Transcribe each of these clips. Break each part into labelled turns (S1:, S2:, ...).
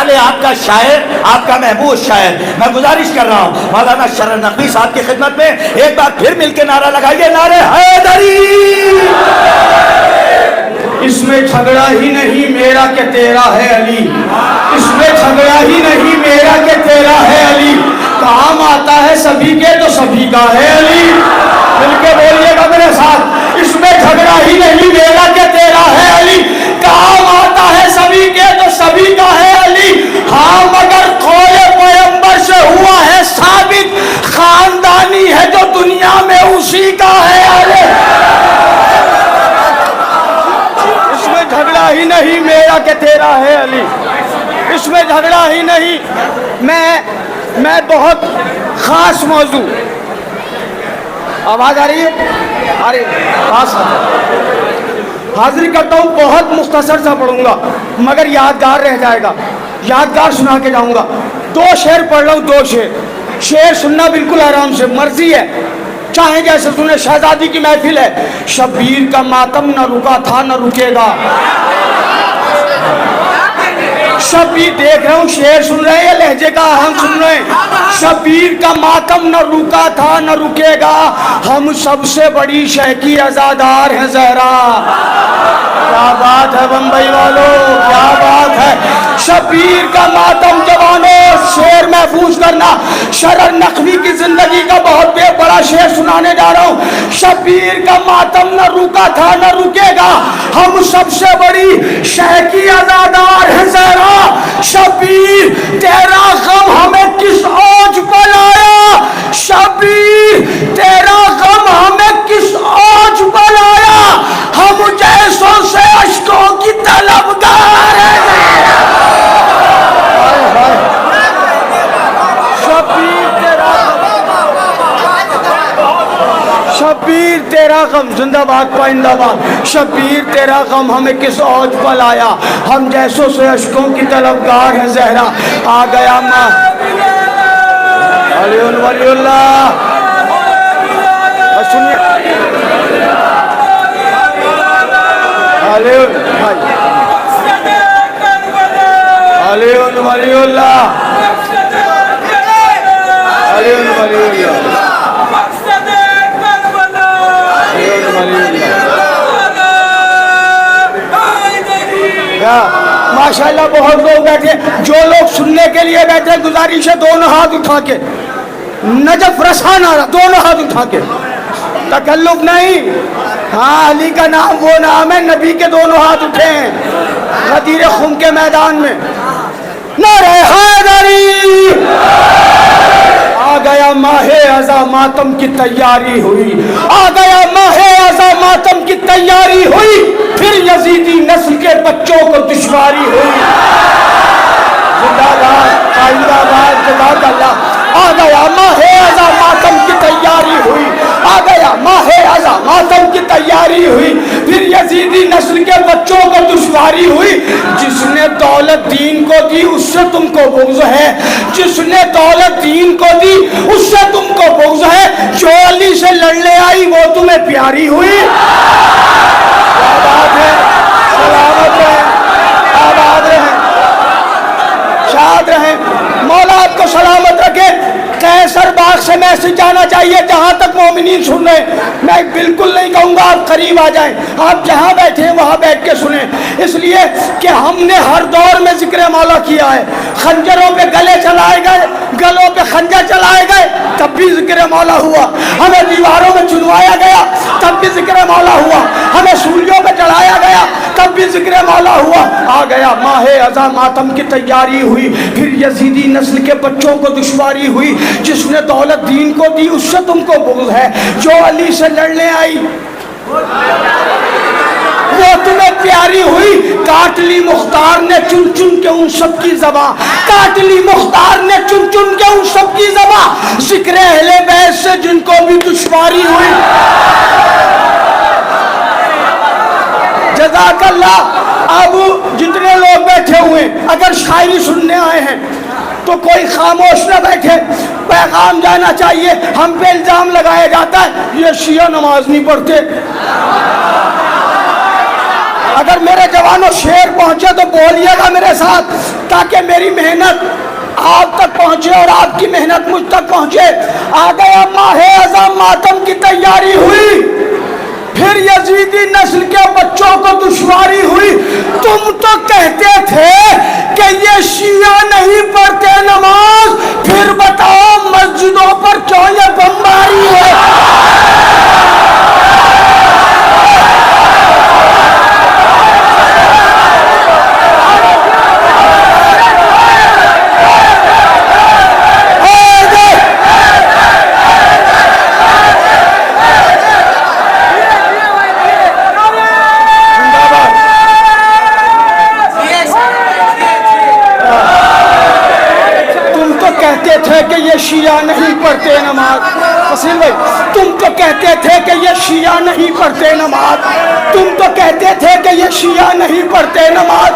S1: वाले आपका शायर, आपका महबूब शायर, मैं गुजारिश कर रहा हूँ मौलाना शरफ नकवी साहब की खिदमत में एक बार फिर मिलकर नारा लगाइए, नारे हैदरी।
S2: इसमें झगड़ा ही नहीं मेरा के तेरा है अली, इसमें झगड़ा ही नहीं मेरा के तेरा है अली, काम आता है सभी के तो सभी का है अली। मिलके बोलिएगा मेरे साथ, इसमें झगड़ा ही नहीं मेरा के तेरा है अली, काम आता है सभी के तो सभी का है अली। हाँ मगर खोए पैगंबर से हुआ है साबित, खानदानी है जो दुनिया में उसी का है अली। झगड़ा ही नहीं मेरा के तेरा है अली, इसमें झगड़ा ही नहीं। मैं बहुत खास मौजू, आवाज आ रही है? अरे खास हाजिर करता हूँ, बहुत मुख्तसर सा पढ़ूंगा मगर यादगार रह जाएगा, यादगार सुना के जाऊंगा। 2 शेर पढ़ रहा हूँ, 2 शेर सुनना बिल्कुल आराम से, मर्जी है, चाहे जैसे सुने। शहजादी की महफिल है। शब्बीर का मातम न रुका था न रुकेगा। शब्बीर, देख रहा हूँ शेर सुन रहे हैं, लहजे का हम सुन रहे हैं। शब्बीर का मातम न रुका था न रुकेगा, हम सबसे बड़ी शह की अज़ादार हैं ज़हरा। क्या बात है बम्बई वालों, क्या बात है। शब्बीर का मातम जवानों, शेर महफूज करना। शरफ नकवी की जिंदगी का बहुत बड़ा शेर सुनाने जा रहा हूँ। शब्बीर का मातम न रुका था न रुकेगा, हम सबसे बड़ी शह की अज़ादार हैं ज़हरा। शब्बीर तेरा गम हमें किस औज पर लाया, शब्बीर तेरा गम हमें किस औज पर लाया, हम जैसों से अश्कों की तलबगार हैं। शब्बीर तेरा गम, जिंदाबाद पाइंदाबाद। शब्बीर तेरा गम हमें किस औज पर लाया, हम जैसों से अश्कों की तलबगार है ज़हरा। आ गया माँ वलीउल्लाह, सुनिए वलीउल्लाह, माशाल्लाह बहुत लोग बैठे। जो लोग सुनने के लिए बैठे, गुजारिश है दोनों हाथ उठा के, नजफ रसा नारा, दोनों हाथ उठा के, तकल्लुफ नहीं। हाँ, अली का नाम वो नाम है, नबी के दोनों हाथ उठे हैं गदीर खुम के मैदान में। नारे हैदरी। आ गया माहे अज़ा मातम की तैयारी हुई, आ गया माहे अज़ा मातम की तैयारी हुई, फिर यजीदी नस्ल के बच्चों को दुश्वारी हुई। जिंदाबाद जिंदाबाद जिंदाबाद। आ गया माहे अज़ा मातम की तैयारी हुई, आ गया माहे अज़ा मातम की तैयारी हुई, फिर यजीदी नस्ल के बच्चों को दुश्वारी हुई। जिसने दौलत दीन को दी उससे तुमको बुग़्ज़ है, जिसने दौलत दीन को दी उससे तुमको बुग़्ज़ है, जो अली से लड़ने आई वो तुम्हें प्यारी हुई। क्या बात है, सलामत रहे, आबाद रहे, शाद रहे, मौला आपको सलामत रखे। कैसर बाग से मैसेज जाना चाहिए जहाँ तक मोमिनीन सुन रहे। मैं बिल्कुल नहीं कहूँगा आप करीब आ जाएं, आप जहाँ बैठे हैं वहाँ बैठ के सुने, इसलिए कि हमने हर दौर में जिक्र मौला किया है। खंजरों पे गले चलाए गए, गलों पे खंजर चलाए गए, तब भी जिक्र मौला हुआ। हमें दीवारों में चुनवाया गया, तब भी जिक्र मौला हुआ। हमें सूलियों पे चढ़ाया गया, तब भी जिक्र मौला हुआ। आ गया माहे अज़ा मातम की तैयारी हुई, फिर यजीदी नस्ल के बच्चों को दुश्वारी हुई। जिसने दौलत दीन को दी उससे तुमको बुग़्ज़ है, जो अली से लड़ने आई वो तुम्हें प्यारी हुई। काट ली मुख्तार ने चुन चुन के उन सब की ज़बां, काट ली मुख्तार ने चुन चुन के उन सब की ज़बां, ज़िक्र अहले बैत से जिनको भी दुश्वारी हुई। जज़ाकल्लाह। अब जितने लोग बैठे हुए, अगर शायरी सुनने आए हैं तो कोई खामोश न बैठे, पैगाम जाना चाहिए। हम पे इल्जाम लगाया जाता है ये शिया नमाज नहीं पढ़ते, अगर मेरे जवानों शेर पहुंचे तो बोलिएगा मेरे साथ, ताकि मेरी मेहनत आप तक पहुंचे और आपकी मेहनत मुझ तक पहुंचे। आ गया माहे अज़ा मातम की तैयारी हुई, फिर यजीदी नस्ल के बच्चों को दुश्वारी हुई। तुम तो कहते थे कि ये शिया नहीं पढ़ते नमाज, फिर बताओ मस्जिदों पर क्यों ये बमबारी है। कि ये शिया नहीं पढ़ते नमाज, वसीम भाई तुम तो कहते थे कि ये शिया नहीं पढ़ते नमाज, तुम तो कहते थे कि ये शिया नहीं पढ़ते नमाज।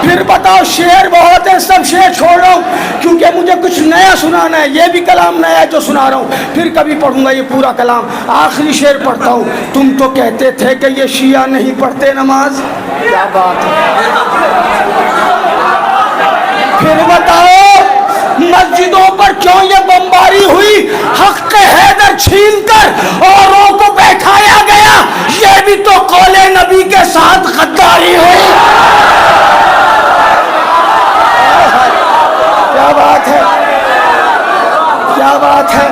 S2: फिर बताओ शेर बहुत है, सब शेर छोड़ रहा हूँ क्योंकि मुझे कुछ नया सुनाना है। ये भी कलाम नया है जो सुना रहा हूँ, फिर कभी पढ़ूंगा ये पूरा कलाम। आखिरी शेर पढ़ता हूँ। तुम तो कहते थे कि ये शिया नहीं पढ़ते नमाज, क्या बात है। फिर बताओ मस्जिदों पर क्यों ये बमबारी हुई। हक के हैदर छीनकर औरों को बैठाया गया, ये भी तो कौले नबी के साथ गद्दारी हुई। क्या बात है, क्या बात है।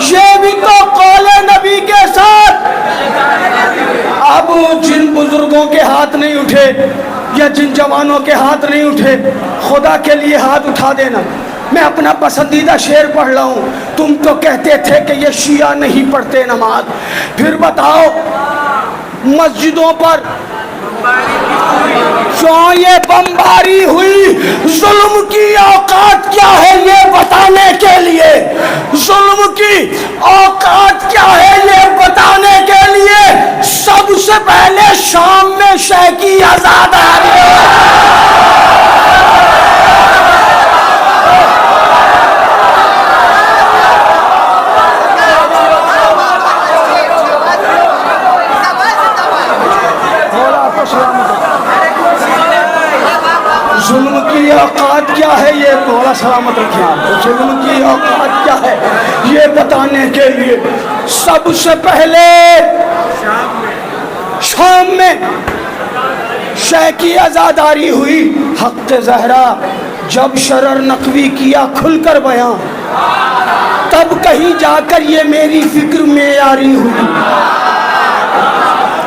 S2: ये भी तो कौले नबी के साथ। अब जिन बुजुर्गों के हाथ नहीं उठे या जिन जवानों के हाथ नहीं उठे, खुदा के लिए हाथ उठा देना। मैं अपना पसंदीदा शेर पढ़ रहा हूँ। तुम तो कहते थे कि ये शिया नहीं पढ़ते नमाज, फिर बताओ मस्जिदों पर क्यों ये बमबारी हुई। जुल्म की औकात क्या है ये बताने के लिए, जुल्म की औकात क्या है ये बताने के लिए सबसे पहले शाम में शह की आजाद आ रही है। जुल्म की औकात क्या है ये मौला सलामत रखें आप। जुल्म की औकात क्या है ये बताने के लिए सबसे पहले शाम में शह की आज़ादारी हुई। हक़ ज़हरा जब शरर नकवी किया खुलकर बयां, तब कहीं जाकर ये मेरी फिक्र मेयारी हुई।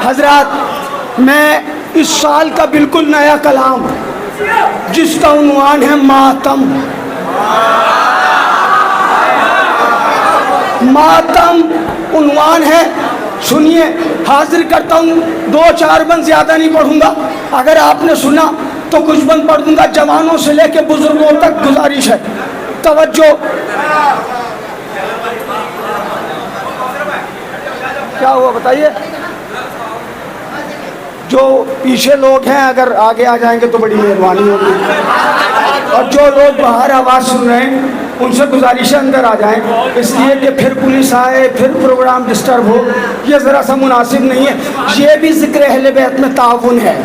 S2: हजरात, मैं इस साल का बिल्कुल नया कलाम जिसका उन्वान है मातम। मातम उन्वान है, सुनिए। हाजिर करता हूँ, 2-4 बंद ज्यादा नहीं पढ़ूंगा। अगर आपने सुना तो कुछ बंद पढ़ दूंगा। जवानों से लेके बुजुर्गों तक गुजारिश है, तवज्जो। क्या हुआ बताइए। जो पीछे लोग हैं अगर आगे आ जाएंगे तो बड़ी मेहरबानी होगी, और जो लोग बाहर आवाज़ सुन रहे हैं उनसे गुजारिश अंदर आ जाएं, इसलिए कि फिर पुलिस आए, फिर प्रोग्राम डिस्टर्ब हो, ये ज़रा सा मुनासिब नहीं है। ये भी ज़िक्र अहले बैत में ताउन है।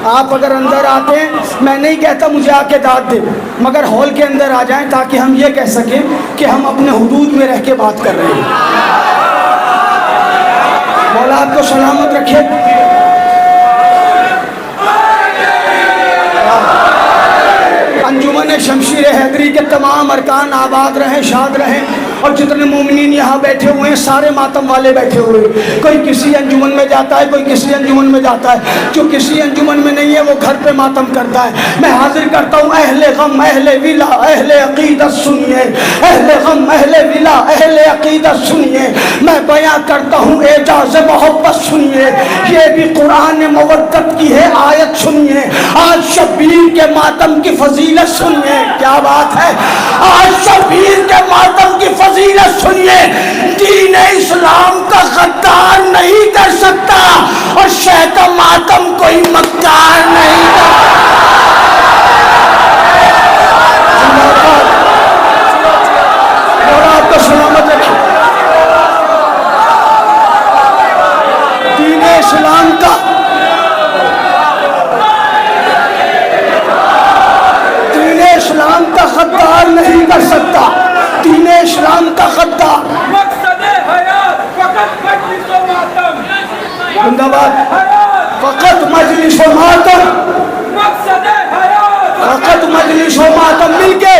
S2: आप अगर अंदर आते हैं, मैं नहीं कहता मुझे आके दाद दे, मगर हॉल के अंदर आ जाएं ताकि हम ये कह सकें कि हम अपने हुदूद में रह के बात कर रहे हैं। मौला आपको सलामत रखे। अंजुमन शमशीर हैदरी के तमाम अरकान आबाद रहें, शाद रहें, और जितने मोमिनीन यहाँ बैठे हुए हैं सारे मातम वाले बैठे हुए हैं। कोई किसी अंजुमन में जाता है, कोई किसी अंजुमन में जाता है। जो किसी अंजुमन में नहीं है वो घर पे मातम करता है। मैं हाजिर करता हूँ अहले गम अहले विला अहले अकीदत सुनिए, अहले गम अहले विला अहले अकीदत सुनिए। मैं बयां करता हूँ एजाज़ मोहब्बत सुनिए, ये भी कुरान मवद्दत की है आयत सुनिए। आज शब्बीर के मातम की फजीलत सुनिए। क्या बात है, आज शब्बीर के मातम की फजीलत सुनिए। दीन इस्लाम का गद्दार नहीं कर सकता और शह का मातम कोई मक्कार नहीं कर। सलामत रखिए। दीन इस्लाम का गद्दार नहीं कर सकता, दीन इस्लाम का गद्दार। जिंदाबाद, फकत मजलिस व मातम, फकत मजलिस व मातम मिलके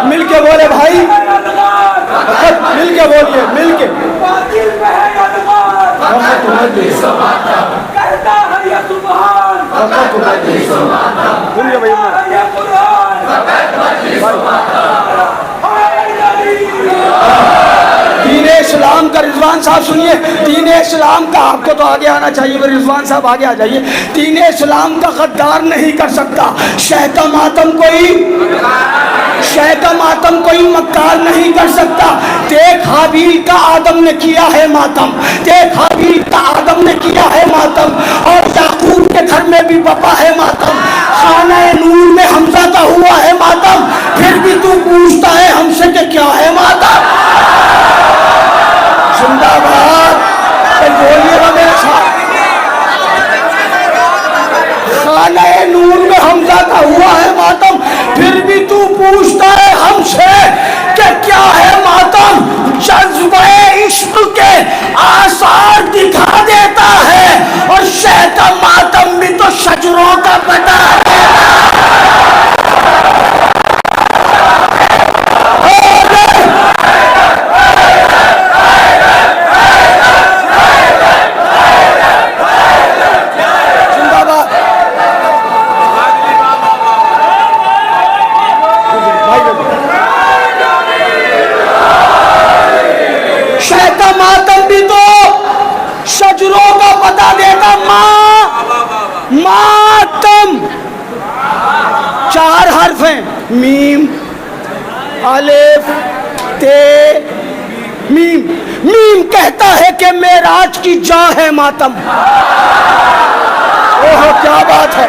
S2: मिलके बोले भाई, मिलके बोलिए, मिलके दीन इस्लाम का। रिजवान साहब सुनिए, दीन इस्लाम का, आपको तो आगे आना चाहिए, रिजवान साहब आगे आ जाइए। दीन इस्लाम का गद्दार नहीं कर सकता, शह का मातम कोई मक्कार नहीं कर सकता। देख हाबील का आदम ने किया है मातम, देख हाबील का आदम ने किया है मातम, और याकूब के घर में भी बपा है मातम, खाना नूर में हमजा का हुआ है मातम, फिर भी तू पूछता है हमसे कि क्या है मातम। जिंदाबाद, बोलिएगा मेरे साथ। खाना नूर में हमजा का हुआ है मातम, फिर भी तू पूछता है हमसे कि क्या है मातम। जज्बे इश्क के आसार दिखा देता है, और शह का मातम भी तो शजरों का बता मातम। चार हर्फ हैं, मीम, अलिफ, ते, मीम। मीम कहता है कि मेराज की जा है मातम। ओहो, क्या बात है,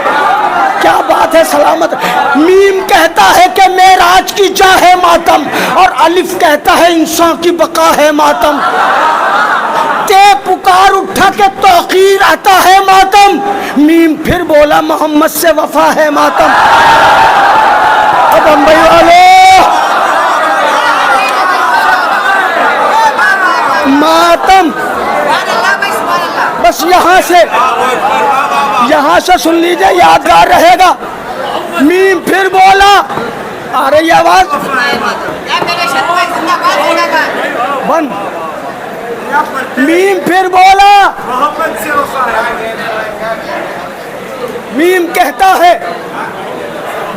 S2: क्या बात है, सलामत। मीम कहता है कि मेराज की जा है मातम, और अलिफ कहता है इंसान की बका है मातम। ते पुकार उठा के तौकीर आता है मातम, मीम फिर बोला मोहम्मद से वफा है मातम। अब बम्बई वालों, मातम बस यहाँ से सुन लीजिए, यादगार रहेगा। मीम फिर बोला, आ रही आवाज बंद। मीम फिर बोला, मीम कहता है,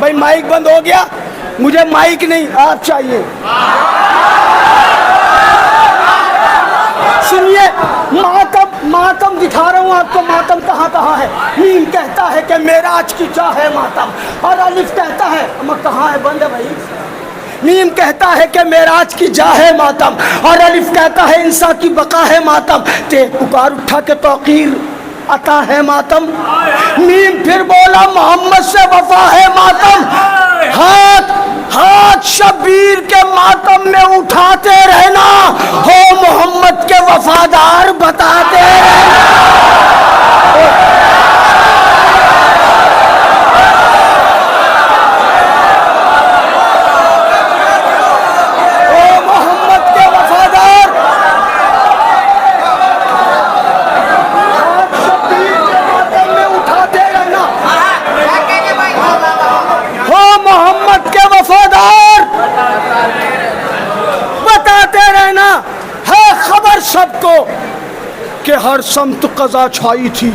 S2: भाई माइक बंद हो गया, मुझे माइक नहीं आप चाहिए। सुनिए, मातम दिखा रहा हूँ आपको, मातम कहाँ है। मीम कहता है कि मेराज की जा है मातम, और अलिफ कहता है, कहाँ है, बंद है भाई। मीम कहता है कि मेराज की जा है मातम, और अलिफ कहता है इंसान की बका है मातम। ते पुकार उठा के तौकीर अता है मातम। मीम फिर बोला मोहम्मद से वफा है मातम। हाथ शबीर के मातम में उठाते रहना, हो मोहम्मद के वफादार बताते रहना। सबको कि हर समत कज़ा छाई थी,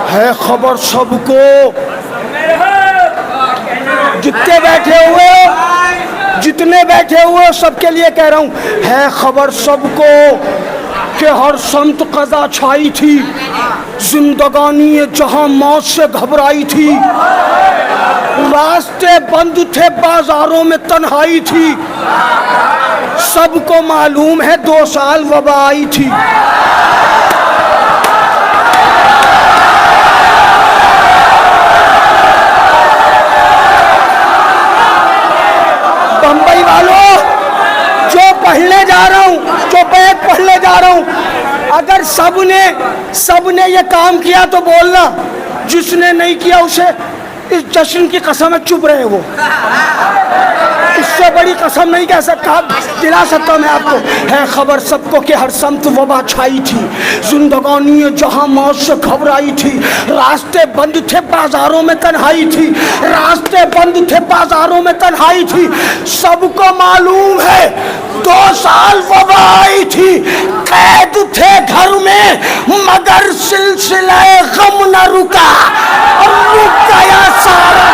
S2: है खबर सबको। जितने बैठे हुए सबके लिए कह रहा हूँ, है खबर सबको कि हर समत कज़ा छाई थी। जिंदगानी ये जहां मौत से घबराई थी, रास्ते बंद थे, बाजारों में तन्हाई थी। सबको मालूम है 2 साल वबा आई थी। बंबई वालों, जो पढ़ने जा रहा हूं, जो बैग पढ़ने जा रहा हूं, अगर सबने ये काम किया तो बोलना, जिसने नहीं किया उसे इस जश्न की कसम है चुप रहे। वो इससे बड़ी कसम नहीं कह सकता, दिला सकता मैं आपको। है खबर सबको कि हर समत वबा छाई थी, जिंदगानी जहां मौत से घबराई थी। रास्ते बंद थे, बाजारों में तन्हाई थी। रास्ते बंद थे, बाजारों में तन्हाई थी। सबको मालूम है 2 साल वबा आई थी। कैद थे घर में मगर सिलसिला गम न रुका, और रुक गया सारा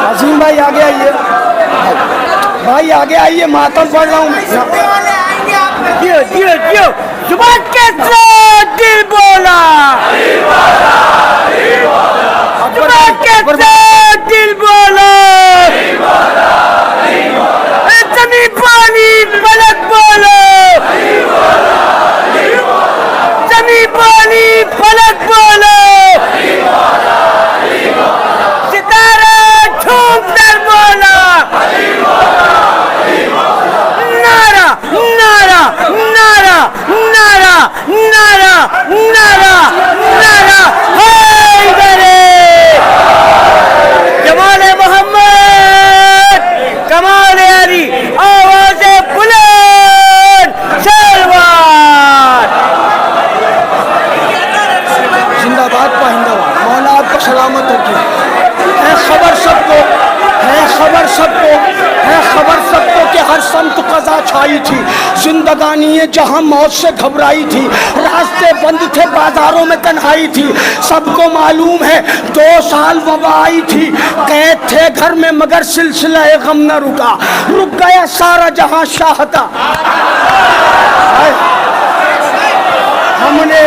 S2: अजीम भाई आगे आइए, भाई आगे आइए, मातम पढ़ रहा हूँ।
S3: जुबान के साथ दिल बोला, जुबान के साथ दिल बोला, जमी पानी पलक बोलो, जमी पानी पलक बोलो, नारा नारा नारा हैदरे, जमाल मोहम्मद, कमाल अली, आवाज़े बुलंद, सलवार।
S2: जिंदाबाद पाहिंदाबाद, मौला आपको सलामत रखे। है खबर सबको, है खबर सबको, है खबर सबको कि हर समत कज़ा छाई थी। जिंदगानी ये जहां मौत से घबराई थी। रास्ते बंद थे, बाजारों में तन्हाई थी। सबको मालूम है 2 साल वबा आई थी। कैद थे घर में मगर सिलसिला गम न रुका, रुक गया सारा जहां शाहता। हमने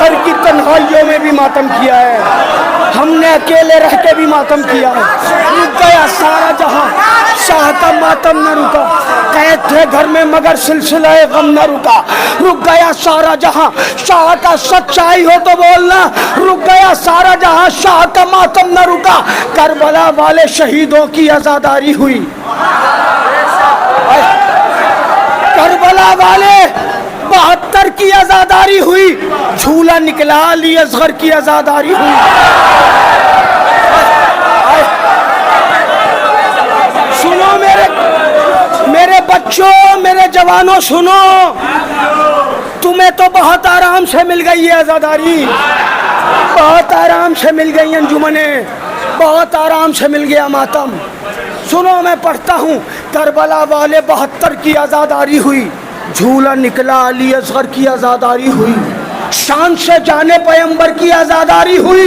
S2: घर की तन्हाइयों में भी मातम किया है, हमने अकेले रह के भी मातम किया है। रुक गया सारा जहां, शाह का मातम न रुका। कैद थे घर में मगर सिलसिला गम न रुका, रुक गया सारा जहां। शाह का सच्चाई हो तो बोलना, रुक गया सारा जहां, शाह का मातम न रुका। करबला वाले शहीदों की आजादारी हुई, करबला वाले 72 की आजादारी हुई। झूला निकला अली असगर की आजादारी हुई। सुनो मेरे बच्चों, मेरे जवानों, सुनो, तुम्हें तो बहुत आराम से मिल गई है आजादारी, बहुत आराम से मिल गई अंजुमने, बहुत आराम से मिल गया मातम। सुनो मैं पढ़ता हूँ, करबला वाले 72 की आजादारी हुई। झूला निकला अली असगर की आजादारी हुई। शान से जाने पैगंबर की आजादारी हुई,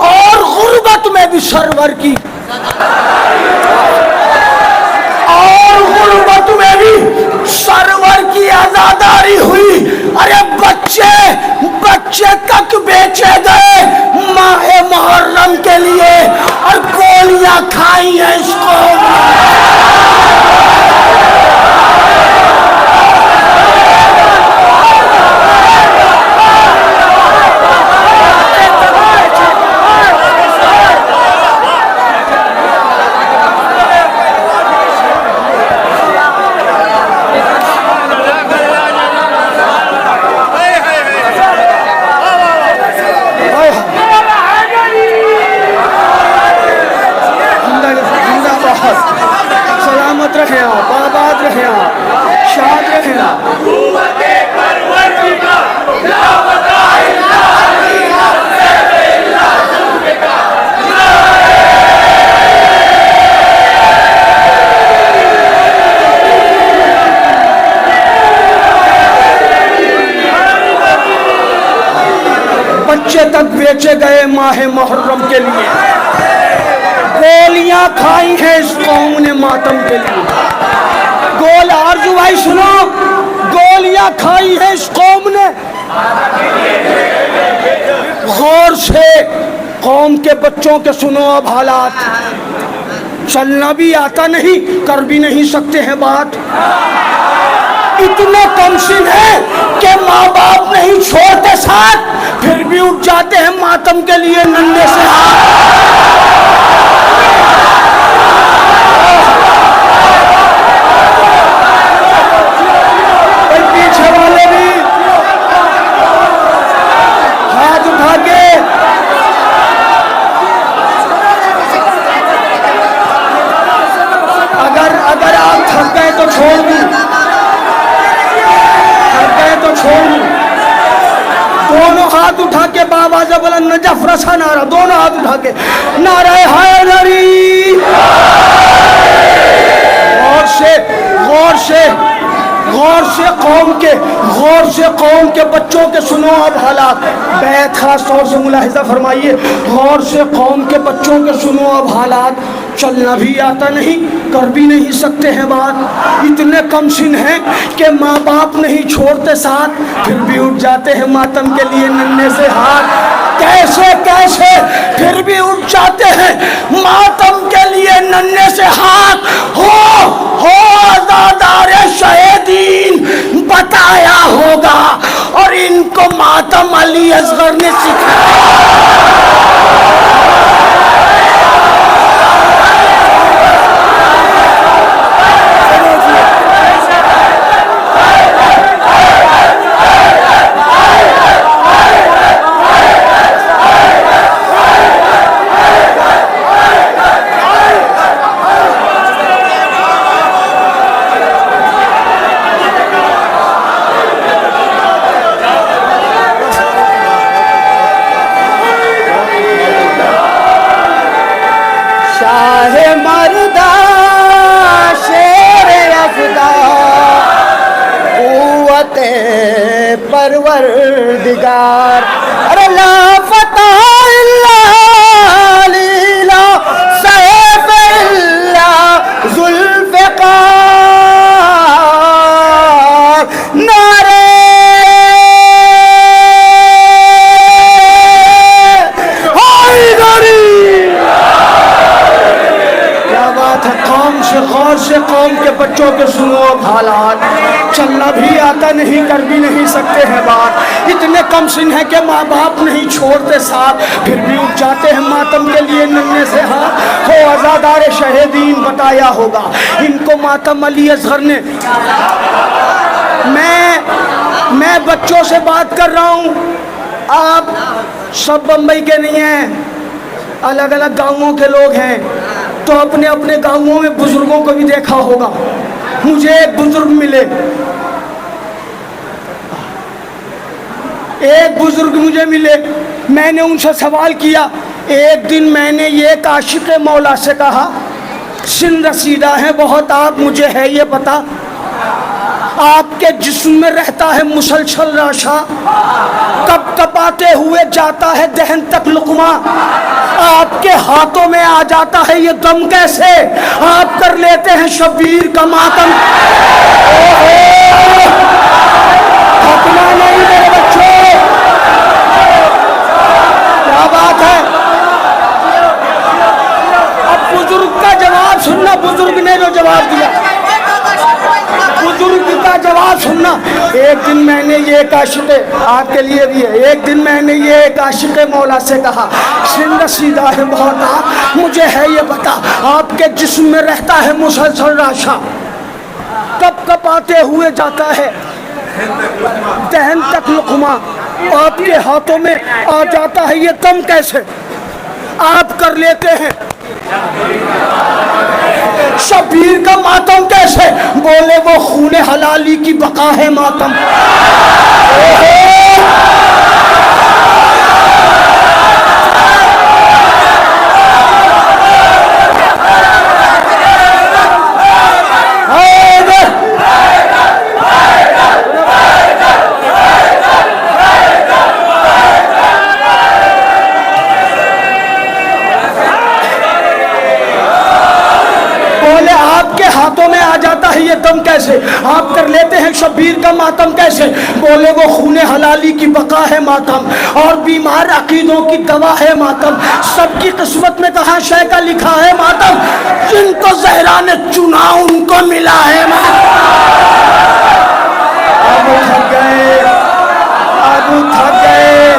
S2: और गुर्बत में भी सरवर की, और गुर्बत में भी सरवर की आजादारी हुई। अरे बच्चे तक बेचे गए माहे मुहर्रम के लिए, और गोलियां खाई हैं इसको। बच्चे तक बेचे गए माह मुहर्रम के लिए। गोलियां खाई हैं इस कौम ने मातम के लिए। गोल आरजू भाई सुनो, गोलियां खाई है इस कौम ने। गौर से कौम के बच्चों के सुनो अब हालात। चलना भी आता नहीं, कर भी नहीं सकते हैं बात। इतने कमसिन है कि माँ बाप नहीं छोड़ते साथ, फिर भी उठ जाते हैं मातम के लिए नन्हे से हाथ। पीछे वाले भी हाथ उठा के अगर आप थक गए तो छोड़ दूं, थक गए तो छोड़ दूं। दोनों हाथ उठा के बाबा जबल नजफ रसा नारा, दोनों हाथ उठा के नारा हैदरी। गौर से गौर से गौर से कौम के बच्चों के सुनो अब हालात। बैत खास तौर से मुलाहिजा फरमाइए। गौर से कौम के बच्चों के सुनो अब हालात। चलना भी आता नहीं, कर भी नहीं सकते हैं बात। इतने कमसिन हैं कि माँ बाप नहीं छोड़ते साथ, फिर भी उठ जाते हैं मातम के लिए नन्हे से हाथ। कैसे कैसे फिर भी उठ जाते हैं मातम के लिए नन्हे से हाथ। हो आज़ादार शहीदीन बताया होगा, और इनको मातम अली असगर ने सिखाया। परवरदिगार अरे ला फतह इल्ला लीला सैफ इल्ला जुल्फ़िकार नारे हैदरी। क्या बात है। कौम से गौर से कौम के बच्चों के सुनो अब हालात। चलना भी आता नहीं, कर भी नहीं सकते हैं बात। इतने कमसिन है कि माँ बाप नहीं छोड़ते साथ, फिर भी उठ जाते हैं मातम के लिए नन्हे से हाथ। हो आज़ादार शहीदीन बताया होगा, इनको मातम अली असगर ने। मैं बच्चों से बात कर रहा हूँ। आप सब बम्बई के नहीं हैं, अलग अलग गाँवों के लोग हैं, तो अपने अपने गाँवों में बुजुर्गों को भी देखा होगा। मुझे एक बुजुर्ग मिले, एक बुजुर्ग मुझे मिले। मैंने उनसे सवाल किया। एक दिन मैंने ये आशिक़ मौला से कहा, सिन रसीदा है बहुत, आप मुझे है ये पता, आपके जिस्म में रहता है मुसलसल राशा, कब कपाते हुए जाता है दहन तक लुक़मा, आपके हाथों में आ जाता है ये दम कैसे, आप कर लेते हैं शबीर का मातम। थकना नहीं मेरे बच्चों, क्या बात है। अब बुजुर्ग का जवाब सुनना, बुजुर्ग ने जो जवाब दिया, बुजुर्ग का जवाब सुनना। एक दिन मैंने ये आशिक़, आपके लिए भी है, एक दिन मैंने ये आशिक़ मौला से कहा, सिंध सीधा है बहुत, आप मुझे है ये बता, आपके जिस्म में रहता है मुसलसल राशा, कब कब आते हुए जाता है दहन तक लुक़मा, आपके हाथों में आ जाता है ये दम कैसे, आप कर लेते हैं शबीर का मातम कैसे। बोले वो खूने हलाली की बका है मातम। देते हैं शब्बीर का मातम कैसे, बोले वो खूने हलाली की बका है मातम, और बीमार अकीदों की दवा है मातम, सबकी किस्मत में कहाँ शय का लिखा है मातम, जिनको ज़हरा ने चुना उनको मिला है मातम। अब थक गए, अब थक गए,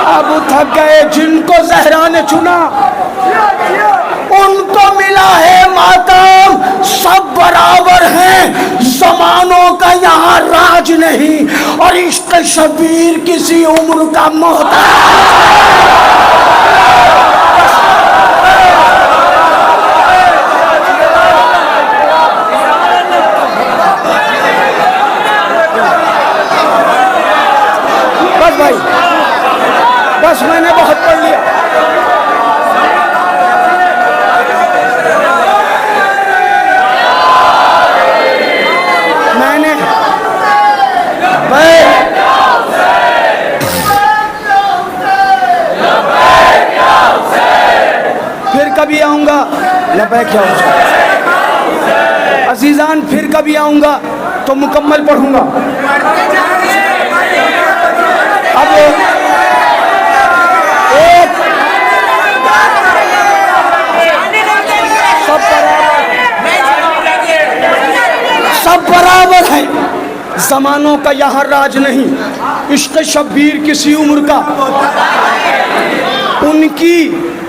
S2: अब थक गए, जिनको ज़हरा ने चुना उनको मिला है मातम। सब बराबर हैं, जमानों का यहाँ राज नहीं, और इश्क शबीर किसी उम्र का मोहताज। बस भाई, बस मैंने बहुत पढ़ लिया। फिर कभी आऊंगा, लबैक या हुसैन। अजीजान फिर कभी आऊंगा तो मुकम्मल पढ़ूंगा। अब एक सब बराबर है, जमानों का यहाँ राज नहीं, इश्क शब्बीर किसी उम्र का।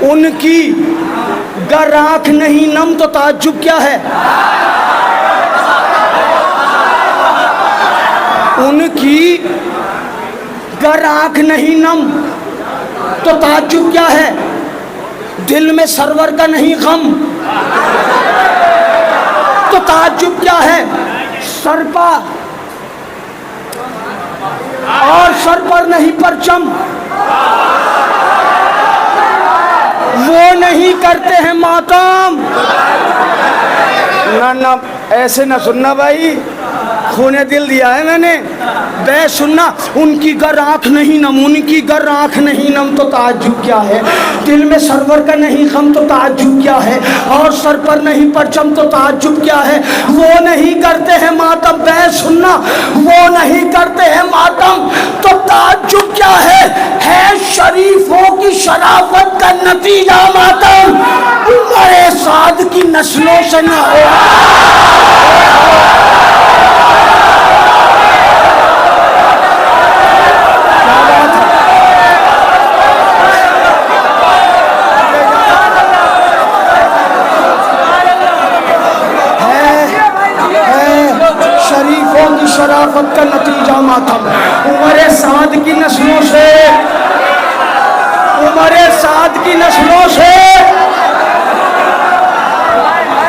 S2: उनकी गर आँख नहीं नम तो ताज्जुब क्या है, उनकी गर आँख नहीं नम तो ताज्जुब क्या है, दिल में सरवर का नहीं गम तो ताज्जुब क्या है, सर पर और सर पर नहीं परचम, वो नहीं करते हैं मातम। ना ना ऐसे ना सुनना भाई, खूने दिल दिया है मैंने, बे सुनना। उनकी गर आँख नहीं नम, उनकी गर आँख नहीं नम तो ताज्जुब क्या है, दिल में सरवर का नहीं गम तो ताज्जुब क्या है, और सर पर नहीं परचम तो ताज्जुब क्या है, वो नहीं करते हैं मातम। बे सुनना, वो नहीं करते हैं मातम तो ताज्जुब क्या है शरीफों की शराफत का नतीजा मातम। उमरे साद की नस्लों से न हो। शराफत का नतीजा मातम। उमरे साद की नस्लों से, उमरे साद की नस्लों से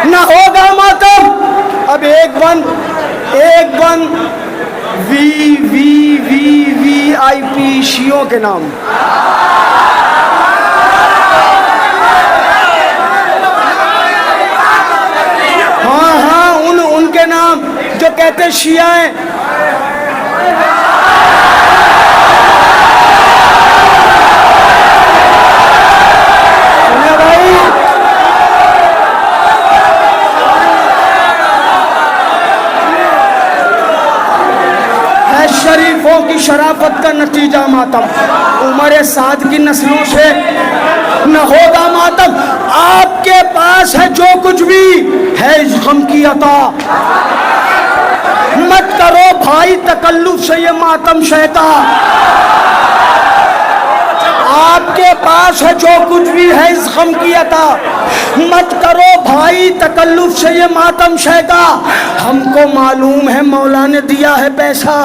S2: न होगा मातम। अब एक बन VIP शियों के नाम। हाँ उनके नाम जो कहते शिया हैं। सुनिए भाई, है शरीफों की शराफत का नतीजा मातम। उमरे साद की नस्लों से न होगा मातम। आपके पास है जो कुछ भी है इस गम की अता, मत करो भाई तकल्लुफ से ये मातम शहता। आपके पास है जो कुछ भी है इस गम की अता, मत करो भाई तकल्लुफ से ये मातम शहता। हमको मालूम है मौला ने दिया है पैसा,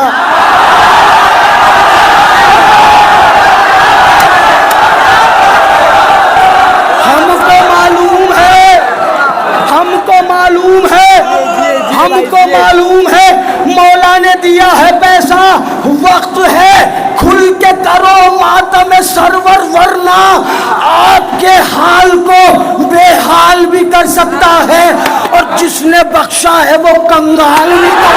S2: हमको मालूम है मौला ने दिया है पैसा। वक्त है खुल के करो मातम सरवर, वरना आपके हाल को बेहाल भी कर सकता है, और जिसने बख्शा है वो कंगाल भी कर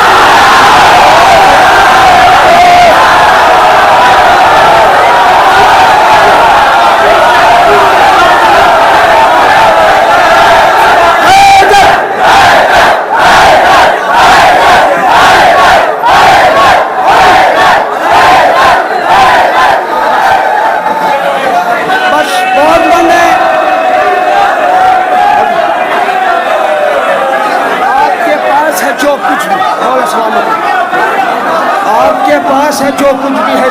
S2: पास है जो कुछ भी है,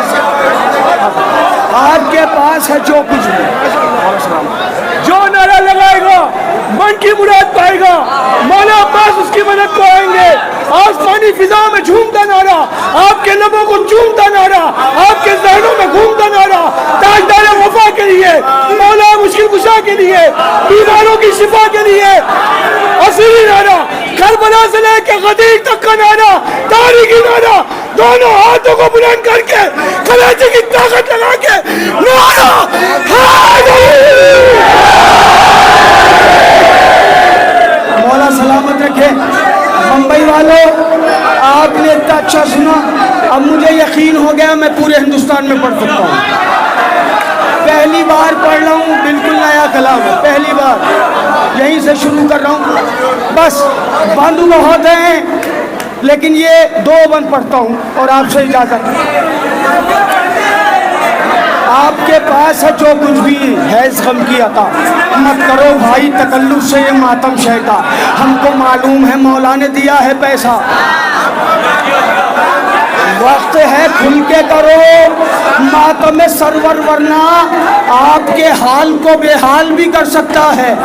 S2: आपके पास है जो कुछ भी।
S3: जो नारा लगाएगा मन की मुराद पाएगा, मौला अब्बास उसकी मदद को आएंगे। आसमानी फिजा में झूमता नारा, आपके लबों को चूमता नारा, आपके जहनों में घूमता नारा, ताजदार वफा के लिए, मौला मुश्किल कुशा के लिए, बीमारों की शिफा के लिए असली नारा, करबला से लेकर गदीर तक का नारा, तारीखी नारा, दोनों हाथों को बुलंद करके कलेजे की ताकत लगा के नारा
S2: मौला सलामत रखे। मुंबई वालों, आपने इतना अच्छा सुना, अब मुझे यकीन हो गया मैं पूरे हिंदुस्तान में पढ़ सकता हूँ। पहली बार पढ़ रहा हूँ, बिल्कुल नया कलाम है, पहली बार यहीं से शुरू कर रहा हूँ। बस बंद बहुत हैं, लेकिन ये 2 बंद पढ़ता हूँ और आपसे इजाज़त। आपके पास है जो कुछ भी है इस गम की अता, मत करो भाई तकल्लुफ से ये मातम शहका, हमको मालूम है मौला ने दिया है पैसा। वक्त है खुल के करो मातम सरवर, वरना आपके हाल को बेहाल भी कर सकता है।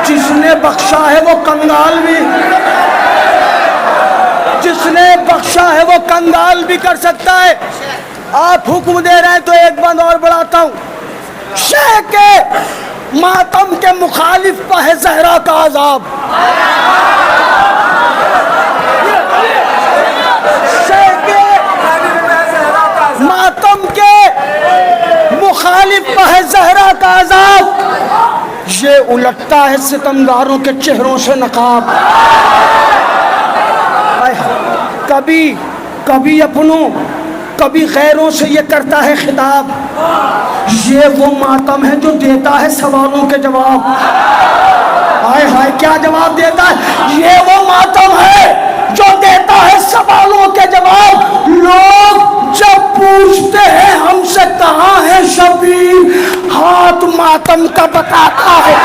S2: जिसने बख्शा है वो कंगाल भी, जिसने बख्शा है वो कंगाल भी कर सकता है। आप हुक्म दे रहे हैं तो एक बंद और बढ़ाता हूं। शह के मातम के मुखालिफ पर है जहरा का अजाब, शह के मातम के मुखालिफ पर है जहरा का अजाब। ये उलटता है सितमगारों के चेहरों से नकाब। कभी कभी अपनों कभी गैरों से ये करता है खिताब। ये वो मातम है जो देता है सवालों के जवाब। हाय हाय क्या जवाब देता है? ये वो मातम है जो देता है सवालों के जवाब। लोग जब पूछते हैं हमसे कहाँ है शबीर, हाथ मातम का बताता है।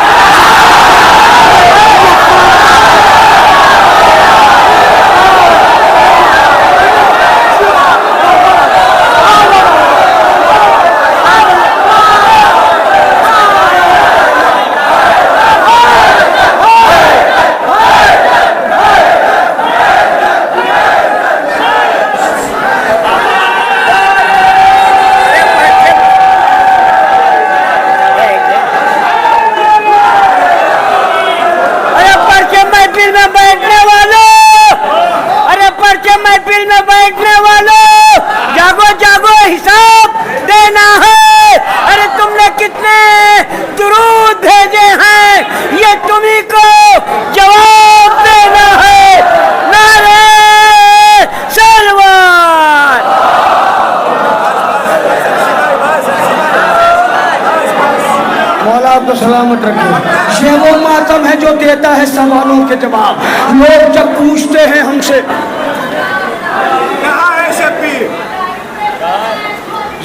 S2: सलामत रखे। ये वो मातम है जो देता है सवालों के जवाब। लोग जब पूछते हैं हमसे
S3: कहाँ है शब्बीर,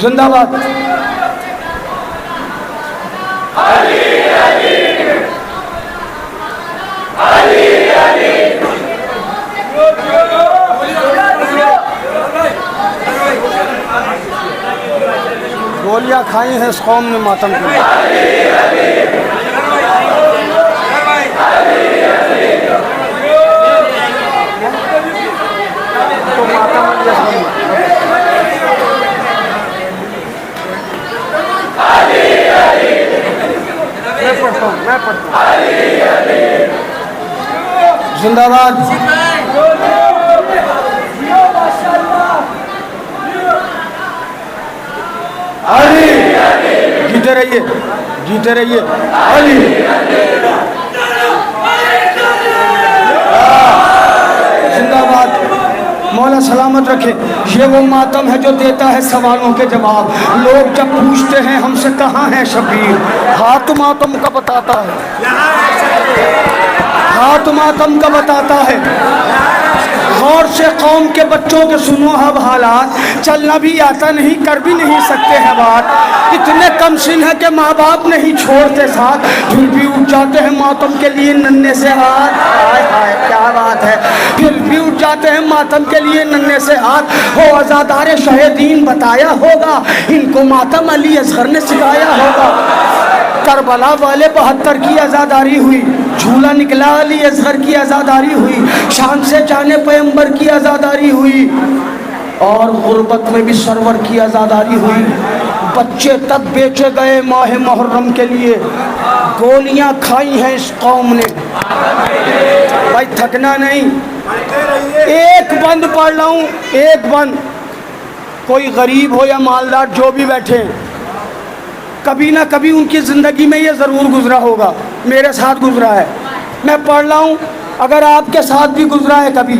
S2: जिंदाबाद, गोलियां खाई हैं इस कौम ने मातम के लिए। तो मातम मैं पढ़ता हूँ जिंदाबाद। अली जीते रहिए, जीते रहिए अली। जिंदाबाद। मौला सलामत रखे। ये वो मातम है जो देता है सवालों के जवाब। लोग जब पूछते हैं हमसे कहाँ है शबीर, हाथ मातम का बताता है, हाथ मातम का बताता है, गौर से कौम के बच्चों के सुनो अब हालात, चलना भी आता नहीं, कर भी नहीं सकते हैं बात। इतने कम सिन है कि माँ बाप नहीं छोड़ते साथ, फिर भी उठ जाते हैं मातम के लिए नन्हे से हाथ। हाय हाय क्या बात है, फिर भी उठ जाते हैं मातम के लिए नन्हे से हाथ। हो आज़ादार शहीदीन बताया होगा, इनको मातम अली असगर ने सिखाया होगा। करबला वाले 72 की आज़ादारी हुई, झूला निकला अली असगर की आज़ादारी हुई, शान से जाने पैगंबर की आज़ादारी हुई, और गुर्बत में भी सरवर की आज़ादारी हुई। बच्चे तक बेचे गए माह मुहर्रम के लिए, गोलियां खाई हैं इस कौम ने। भाई थकना नहीं, एक बंद पढ़ रहा हूँ, एक बंद। कोई गरीब हो या मालदार जो भी बैठे हैं, कभी ना कभी उनकी ज़िंदगी में ये ज़रूर गुजरा होगा, मेरे साथ गुजरा है। मैं पढ़ रहा हूँ, अगर आपके साथ भी गुजरा है कभी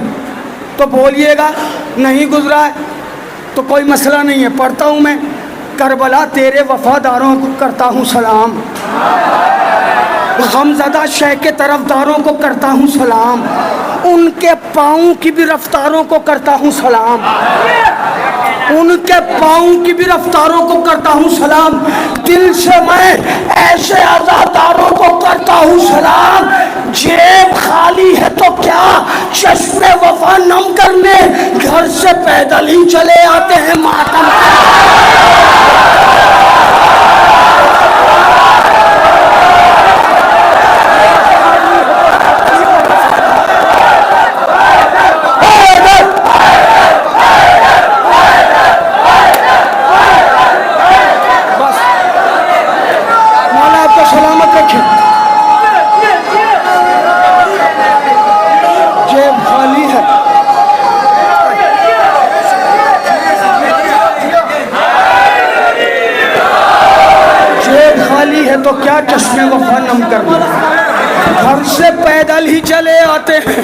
S2: तो बोलिएगा, नहीं गुजरा है तो कोई मसला नहीं है। पढ़ता हूँ मैं, करबला तेरे वफादारों को करता हूँ सलाम, गमज़दा शह के तरफदारों को करता हूँ सलाम, उनके पाँव की भी रफ्तारों को करता हूँ सलाम, उनके पाँव की भी रफ्तारों को करता हूँ सलाम। दिल से मैं ऐसे आज़ादारों को करता हूँ सलाम, जेब खाली है तो क्या चश्मे वफा नम करने घर से पैदल ही चले आते हैं मातम। तो क्या चश्मे वफा नम करना, घर से पैदल ही चले आते हैं।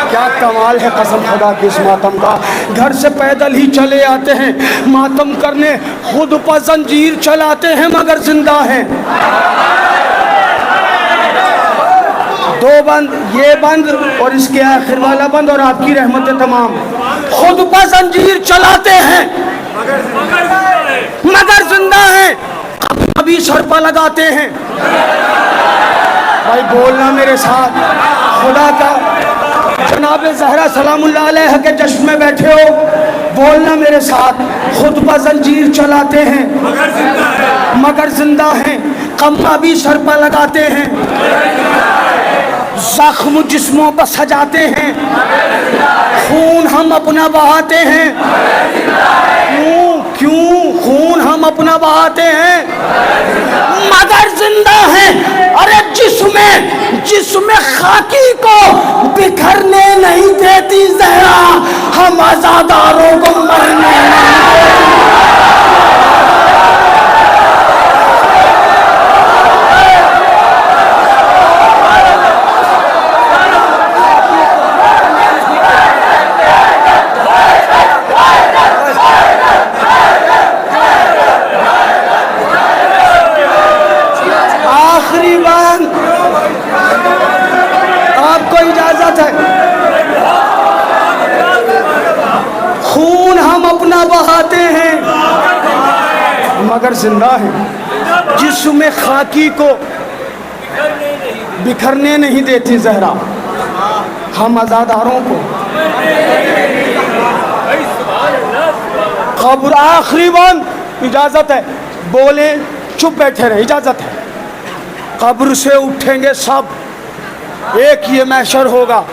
S2: क्या कमाल है कसम खुदा की इस मातम का, घर से पैदल ही चले आते हैं मातम करने, खुद पर जंजीर चलाते हैं मगर जिंदा हैं। दो बंद, ये बंद और इसके आखिर वाला बंद, और आपकी रहमतें तमाम। खुद पर जंजीर चलाते हैं मगर जिंदा हैं, अभी सर पर लगाते हैं। भाई बोलना मेरे साथ, खुदा का जनाब ज़हरा सलामुल्लाह अलैहा के जश्न में बैठे हो, बोलना मेरे साथ। खुद पर जंजीर चलाते हैं मगर जिंदा हैं, कम्मा भी सर पर लगाते हैं, जख्म जिस्मों पर सजाते हैं, खून हम अपना बहाते हैं। क्यों खून हम अपना बहाते हैं मगर जिंदा हैं। अरे जिसमें खाकी को बिखरने नहीं देती ज़हरा, हम आज़ादारों को मरने नहीं बहाते हैं मगर जिंदा हैं। जिसमें खाकी को बिखरने नहीं देती ज़हरा, हम आज़ादारों को। खबर आखिरी बंद, इजाज़त है, बोले चुप बैठे रहे, इजाज़त है। कब्र से उठेंगे सब, एक ये महशर होगा।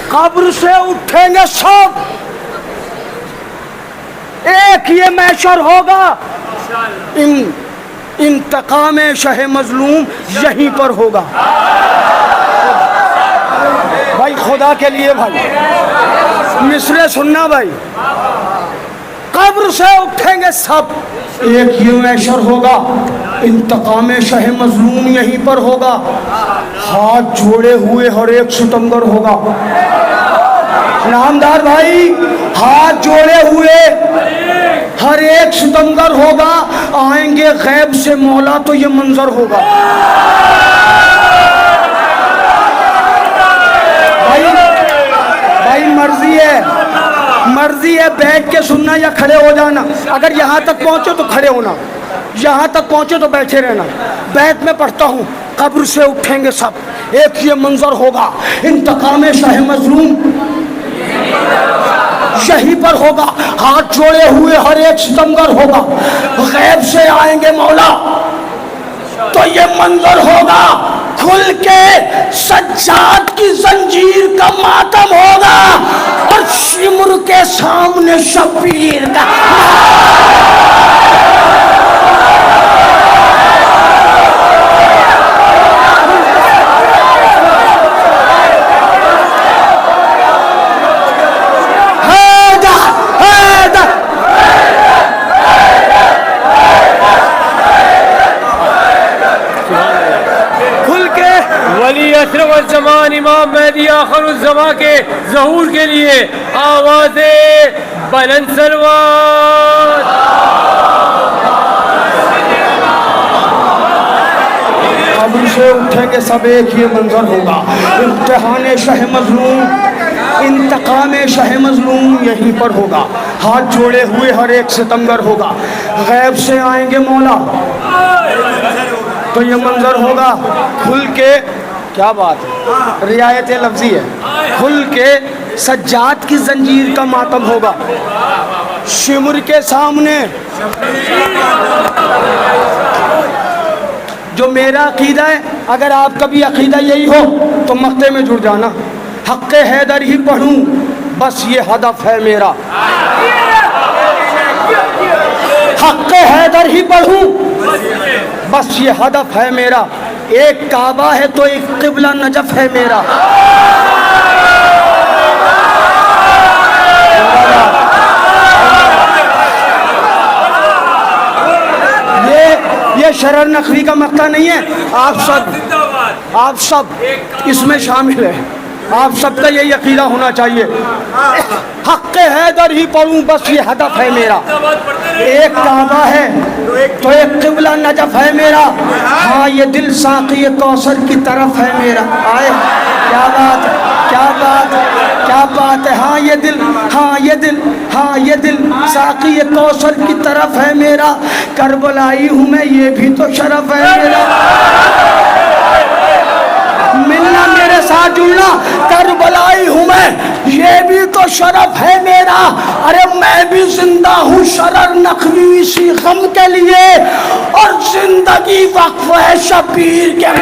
S2: कब्र से उठेंगे सब, एक ये महशर होगा। इंतकाम शह मजलूम यहीं पर होगा। भाई खुदा के लिए भाई मिसरे सुनना भाई, कब्र से उठेंगे सब, एक ये महशर होगा। इंतकाम शह मजलूम यहीं पर होगा। हाथ जोड़े हुए हर एक सितमगर होगा। नामदार भाई, हाथ जोड़े हुए हर एक सितमगर होगा। आएंगे गैब से मौला तो ये मंजर होगा। मर्जी है बैठ के सुनना या खड़े हो जाना। अगर यहाँ तक पहुँचो तो खड़े होना, यहाँ तक पहुँचो तो बैठे रहना। बैठ में पढ़ता हूँ, कब्र से उठेंगे सब, एक ये मंजर होगा, इंतकाम शाह मजलूम यहीं पर होगा, हाथ जोड़े हुए हर एक सितमगर होगा, गैब से आएंगे मौला तो ये मंजर होगा, खुल के सज्जाद की जंजीर का मातम होगा और शिमर के सामने शबीर का।
S4: वली असर ज़मान इमाम मेहदी आखिरुज़्ज़मा के ज़हूर के लिए आवाज़े बुलंद सलवात।
S2: कब्र से उठेंगे सब, एक ये मंजर होगा, इम्तिहान शाह मजलूम, इंतकाम शाह मजलूम यहीं पर होगा, हाथ जोड़े हुए हर एक सितमगर होगा, गैब से आएंगे मौला तो ये मंजर होगा, खुल के, क्या बात है, रियायत लफ्जी है, खुल के सज्जाद की जंजीर का मातम होगा, शिमर के सामने। जो मेरा अकीदा है, अगर आपका भी अकीदा यही हो तो मक्ते में जुड़ जाना, हक़्क़े हैदर ही पढ़ूं बस ये हदफ है मेरा, हक़्क़े हैदर ही पढ़ूं बस ये हदफ है मेरा, एक काबा है तो एक क़िबला नजफ है मेरा। ये शरर नकवी का मक्ता नहीं है, आप सब इसमें शामिल है, आप सबका यही अकीदा होना चाहिए, हक़्क़े हैदर ही पढ़ूं बस ये हदफ है मेरा, एक काबा है तो एक क़िबला नजफ है मेरा, हाँ ये दिल साक़ी कौसर की तरफ है मेरा। आए क्या बात है, क्या बात है, क्या बात है, हाँ ये दिल, हाँ ये दिल, हाँ ये दिल साक़ी कौसर की तरफ है मेरा, करबलाई हूँ मैं ये भी तो शरफ है मेरा। मिलना मेरे साथ जुड़ना, करबलाई हूँ मैं ये भी तो शरफ है मेरा, अरे मैं भी जिंदा हूँ शरर नकवी इसी गम के लिए और जिंदगी वक्फ है शबीर के।